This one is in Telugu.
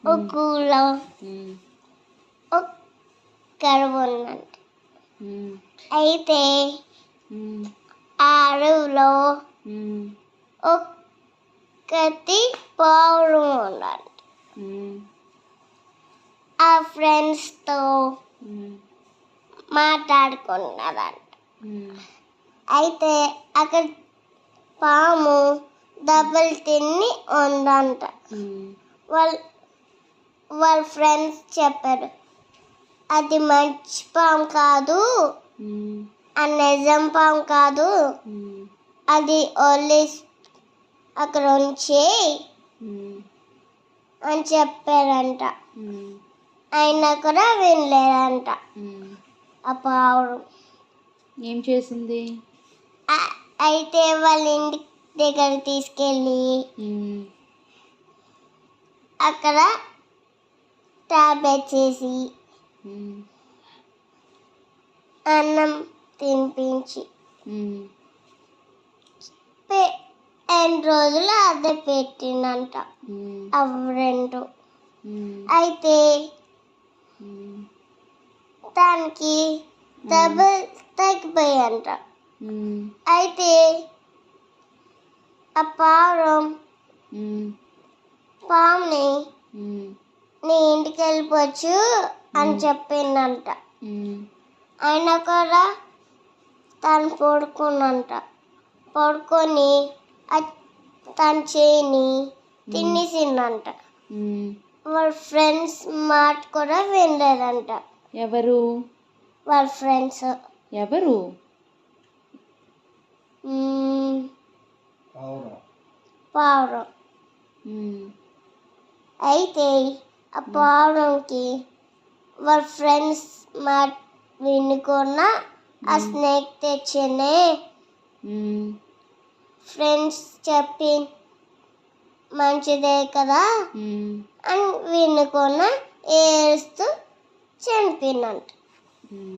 ఒక ఊళ్ళో ఒక కరువు ఉందంట. అయితే ఆ అడవిలో ఒకటి పావురం ఉందంట. ఆ ఫ్రెండ్స్తో మాట్లాడుకున్నారంట. అయితే అక్కడ పాము దెబ్బలు తిని ఉందంట. వాళ్ళ ఫ్రెండ్స్ చెప్పారు, అది మంచి పాము కాదు, అది నిజం పాము కాదు, అది ఓన్లీ అక్కడ ఉంచి అని చెప్పారంట. అయినా కూడా వినలేదంట. ఆ పావురం ఏం చేసింది? అయితే వాళ్ళ ఇంటి దగ్గర తీసుకెళ్ళి అక్కడ టాబ్లెట్స్ వేసి అన్నం తినిపించి 2 రోజులు అదే పెట్టిందంట ఆ ఫ్రెండ్. అయితే దానికి దెబ్బలు తగ్గిపోయాయంట. అయితే ఆ పావురం పాముని నీ ఇంటికి వెళ్ళిపోవచ్చు అని చెప్పిందంట. అయినా కూడా తను పడుకొని తన చేయిని తినేసిందంట. వాళ్ళ ఫ్రెండ్స్ మాట కూడా వినలేదంట. ఎవరు? వాళ్ళ ఫ్రెండ్స్. ఎవరు? పావురం. అయితే ఆ పావురంకి వాళ్ళ ఫ్రెండ్స్ మాట వినుకున్నా ఆ స్నేక్ తెచ్చింది. ఫ్రెండ్స్ చెప్పి మంచిదే కదా అని వినుకున్నా ఏడుస్తూ చనిపోయిందంట.